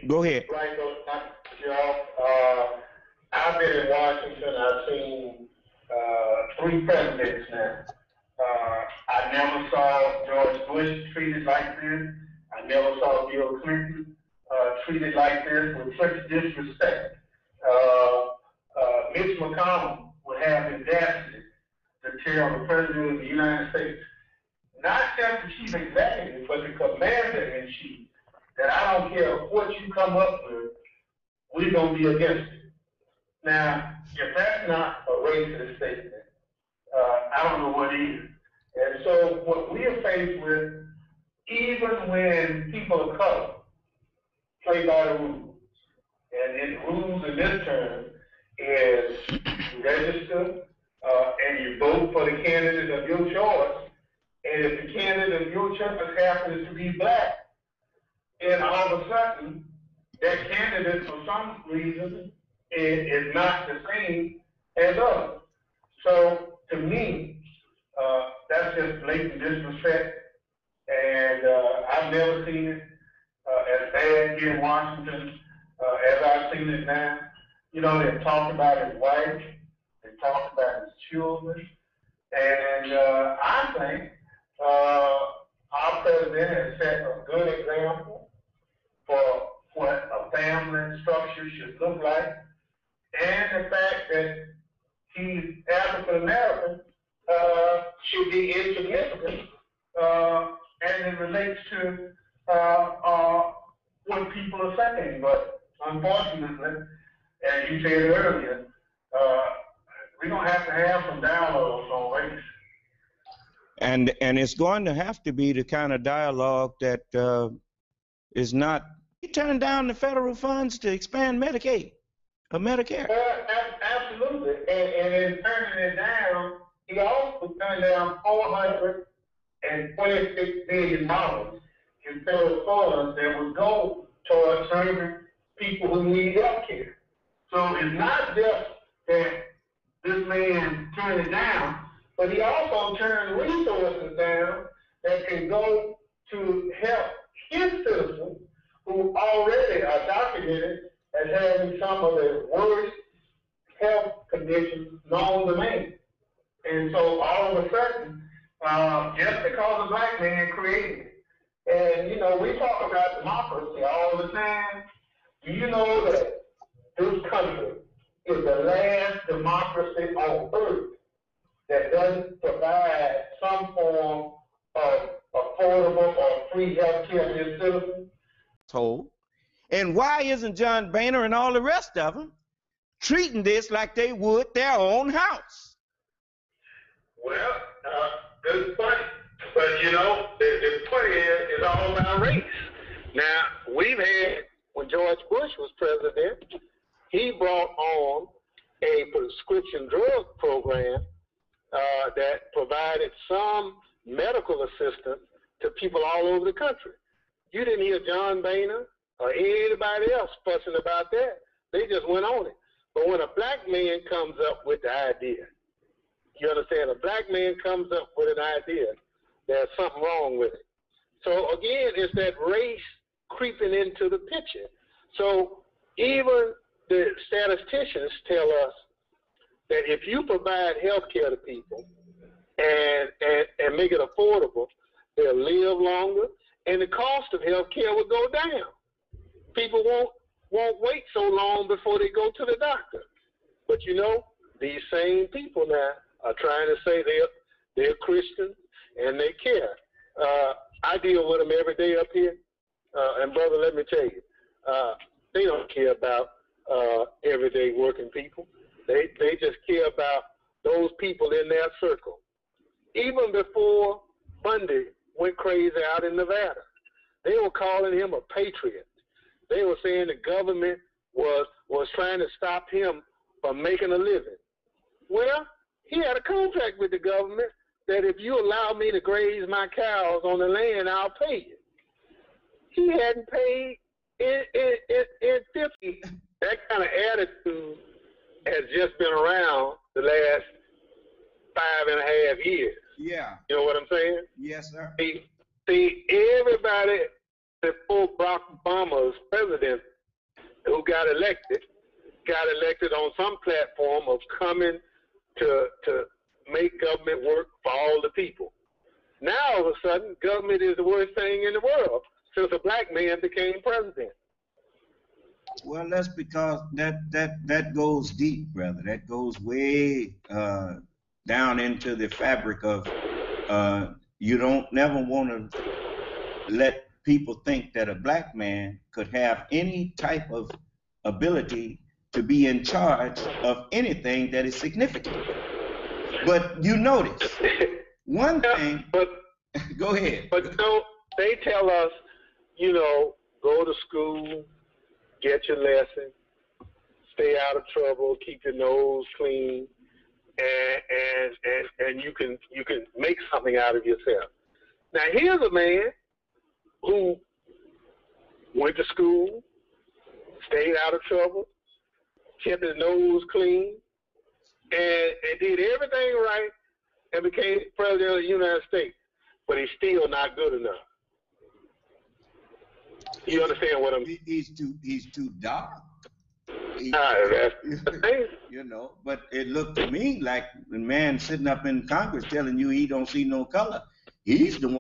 Go ahead. Right, I've been in Washington. I've seen three presidents now. I never saw George Bush treated like this. I never saw Bill Clinton treated like this with such disrespect. Mitch McConnell would have the audacity to tell the President of the United States, not just the chief executive, but the commander-in-chief, that I don't care what you come up with, we're going to be against it. Now, if that's not a racist statement, I don't know what is. And so what we are faced with, even when people of color play by the rules, and the rules in this term is you register and you vote for the candidate of your choice, and if the candidate of your choice happens to be black, then all of a sudden, that candidate, for some reason, is not the same as others. So, to me, that's just blatant disrespect, and I've never seen it as bad here in Washington as I've seen it now. You know, they've talked about his wife, they've talked about his children, and I think our president has set a good example for what a family structure should look like, and the fact that he's African American should be insignificant as it relates to what people are saying. But unfortunately, as you said earlier, we're going to have some dialogue on race. And it's going to have to be the kind of dialogue that is not. He turned down the federal funds to expand Medicaid or Medicare. Absolutely. And in turning it down, he also turned down $426 billion in federal funds that would go towards serving people who need health care. So it's not just that this man turned it down, but he also turned resources down that can go to help his citizens who already are documented as having some of the worst health conditions known to man. And so all of a sudden, just because a black man created it, and you know, we talk about democracy all the time. Do you know that this country is the last democracy on earth that doesn't provide some form of affordable or free health care to its citizens? And why isn't John Boehner and all the rest of them treating this like they would their own house? Well, good point. But you know, the point is all about race. Now, we've had, when George Bush was president, he brought on a prescription drug program that provided some medical assistance to people all over the country. You didn't hear John Boehner or anybody else fussing about that. They just went on it. But when a black man comes up with the idea, you understand, a black man comes up with an idea, there's something wrong with it. So again, it's that race creeping into the picture. So even the statisticians tell us that if you provide health care to people and make it affordable, they'll live longer, and the cost of health care will go down. People won't wait so long before they go to the doctor. But you know, these same people now are trying to say they're Christians and they care. I deal with them every day up here, and brother, let me tell you, they don't care about everyday working people. They just care about those people in their circle. Even before Bundy went crazy out in Nevada, they were calling him a patriot. They were saying the government was trying to stop him from making a living. Well, he had a contract with the government that if you allow me to graze my cows on the land, I'll pay you. He hadn't paid in 50. That kind of attitude has just been around the last 5.5 years. Yeah. You know what I'm saying? Yes, sir. See, everybody before Barack Obama's president, who got elected on some platform of coming to make government work for all the people. Now all of a sudden, government is the worst thing in the world since a black man became president. Well, that's because that goes deep, brother. That goes way down into the fabric of you don't never want to let people think that a black man could have any type of ability to be in charge of anything that is significant. But you notice one thing. But go ahead. But no, they tell us, go to school, get your lesson, stay out of trouble, keep your nose clean, and you can make something out of yourself. Now here's a man who went to school, stayed out of trouble, kept his nose clean, and did everything right, and became president of the United States. But he's still not good enough. You understand what I'm saying? He's too dark. But it looked to me like the man sitting up in Congress telling you he don't see no color. He's the one